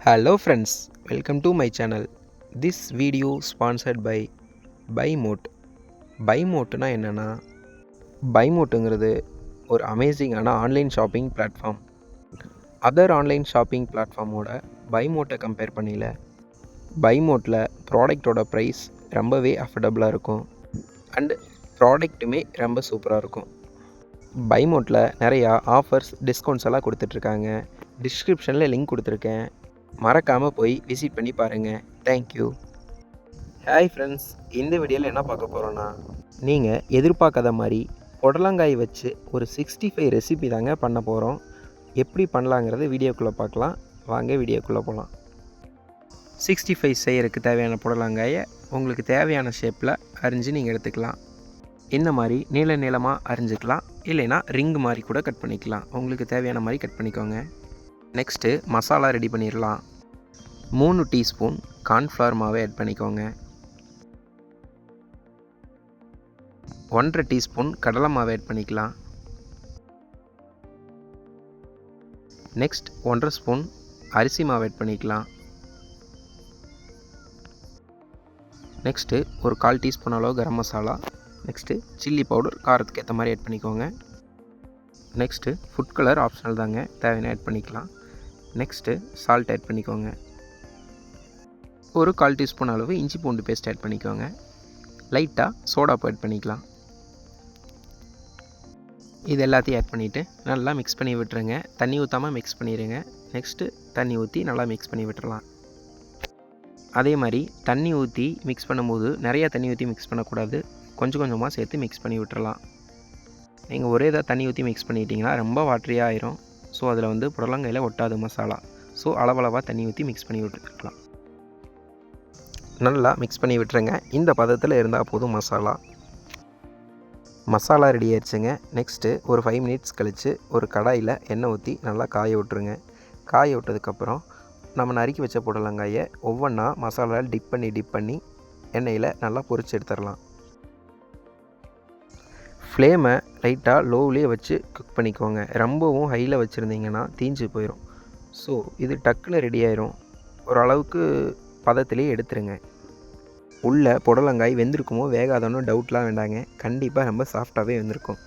Hello friends, welcome to my channel. This video sponsored by BuyMote. BuyMoteனா என்னன்னா, BuyMoteங்கிறது ஒரு அமேசிங்கான online shopping platform. Other online shopping பிளாட்ஃபார்மோட BuyMoteை கம்பேர் பண்ணல BuyMoteல ப்ராடக்டோட ப்ரைஸ் ரொம்பவே அஃபோர்டபுளாக இருக்கும் அண்ட் ப்ராடக்ட்டுமே ரொம்ப சூப்பராக இருக்கும். BuyMoteல நிறையா ஆஃபர்ஸ், டிஸ்கவுண்ட்ஸ் எல்லாம் கொடுத்துட்ருக்காங்க. டிஸ்கிரிப்ஷனில் லிங்க் கொடுத்துருக்கேன், மறக்காமல் போய் விசிட் பண்ணி பாருங்கள். தேங்க்யூ. ஹாய் ஃப்ரெண்ட்ஸ், இந்த வீடியோவில் என்ன பார்க்க போகிறோன்னா, நீங்கள் எதிர்பார்க்காத மாதிரி புடலங்காய் வச்சு ஒரு 65 ரெசிபி தாங்க பண்ண போகிறோம். எப்படி பண்ணலாங்கிறது வீடியோக்குள்ளே பார்க்கலாம். வாங்க வீடியோக்குள்ளே போகலாம். 65 செய்யறதுக்கு தேவையான புடலங்காயை உங்களுக்கு தேவையான ஷேப்பில் அரிஞ்சு நீங்கள் எடுத்துக்கலாம். இந்த மாதிரி நீளமாக அரிஞ்சிக்கலாம், இல்லைன்னா ரிங் மாதிரி கூட கட் பண்ணிக்கலாம். உங்களுக்கு தேவையான மாதிரி கட் பண்ணிக்கோங்க. நெக்ஸ்ட்டு மசாலா ரெடி பண்ணிடலாம். 3 டீஸ்பூன் கார்ன்ஃப்ளவர் மாவை ஆட் பண்ணிக்கோங்க. 1.5 டீஸ்பூன் கடலை மாவை ஆட் பண்ணிக்கலாம். நெக்ஸ்ட் 1.5 ஸ்பூன் அரிசி மாவு ஆட் பண்ணிக்கலாம். நெக்ஸ்ட்டு ஒரு 1/4 டீஸ்பூன் அளவு garam masala. Next chilli powder காரத்துக்கு ஏற்ற மாதிரி ஆட் பண்ணிக்கோங்க. நெக்ஸ்ட்டு ஃபுட் கலர் ஆப்ஷனல் தாங்க, தேவையான ஆட் பண்ணிக்கலாம். நெக்ஸ்ட்டு சால்ட் ஆட் பண்ணிக்கோங்க. ஒரு 1/4 டீஸ்பூன் அளவு இஞ்சி பூண்டு பேஸ்ட் ஆட் பண்ணிக்கோங்க. லைட்டாக சோடாப்பு ஆட் பண்ணிக்கலாம். இது எல்லாத்தையும் ஆட் பண்ணிவிட்டு நல்லா மிக்ஸ் பண்ணி விட்டுருங்க. தண்ணி ஊற்றாமல் மிக்ஸ் பண்ணிடுங்க. நெக்ஸ்ட்டு தண்ணி ஊற்றி நல்லா மிக்ஸ் பண்ணி விட்டுறலாம். அதே மாதிரி தண்ணி ஊற்றி மிக்ஸ் பண்ணும்போது நிறையா தண்ணி ஊற்றி மிக்ஸ் பண்ணக்கூடாது, கொஞ்சம் கொஞ்சமாக சேர்த்து மிக்ஸ் பண்ணி விட்டுறலாம். நீங்கள் ஒரே இதாக தண்ணி ஊற்றி மிக்ஸ் பண்ணிட்டீங்கன்னா ரொம்ப வாட்டரியாக ஆயிரும். ஸோ அதில் புடலங்காயில் ஒட்டாது மசாலா. ஸோ அளவளவாக தண்ணி ஊற்றி மிக்ஸ் பண்ணி விட்டுருக்கலாம். நல்லா மிக்ஸ் பண்ணி விட்டுருங்க. இந்த பதத்தில் இருந்தால் போதும். மசாலா ரெடி ஆயிடுச்சுங்க. நெக்ஸ்ட்டு ஒரு 5 மினிட்ஸ் கழித்து ஒரு கடாயில் எண்ணெய் ஊற்றி நல்லா காய விட்டுருங்க. காய விட்டதுக்கப்புறம் நம்ம நறுக்கி வச்ச புடலங்காயை ஒவ்வொன்றா மசாலாவில் டிப் பண்ணி எண்ணெயில் நல்லா பொரிச்சு எடுத்துடலாம். ஃப்ளேமை லைட்டாக லோவிலே வச்சு குக் பண்ணிக்கோங்க. ரொம்பவும் ஹையில் வச்சுருந்தீங்கன்னா தீஞ்சு போயிடும். ஸோ இது டக்குன்னு ரெடி ஆயிரும். ஓரளவுக்கு பதத்திலே எடுத்துருங்க. உள்ள புடலங்காய் வெந்திருக்குமோ வேகாதோன்னு டவுட்லாம் வேண்டாங்க, கண்டிப்பாக ரொம்ப சாஃப்டாகவே வெந்திருக்கும்.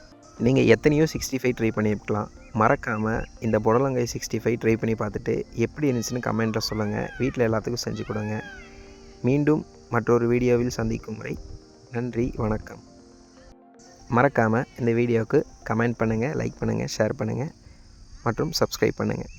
நீங்கள் எத்தனையோ 65 ட்ரை பண்ணியிருக்கலாம். மறக்காமல் இந்த புடலங்காய் 65 ட்ரை பண்ணி பார்த்துட்டு எப்படி இருந்துச்சுன்னு கமெண்ட்டில் சொல்லுங்கள். வீட்டில் எல்லாத்துக்கும் செஞ்சு கொடுங்க. மீண்டும் மற்றொரு வீடியோவில் சந்திக்கும் வரை நன்றி, வணக்கம். மறக்காமல் இந்த வீடியோவுக்கு கமெண்ட் பண்ணுங்கள், லைக் பண்ணுங்கள், ஷேர் பண்ணுங்கள் மற்றும் சப்ஸ்கிரைப் பண்ணுங்கள்.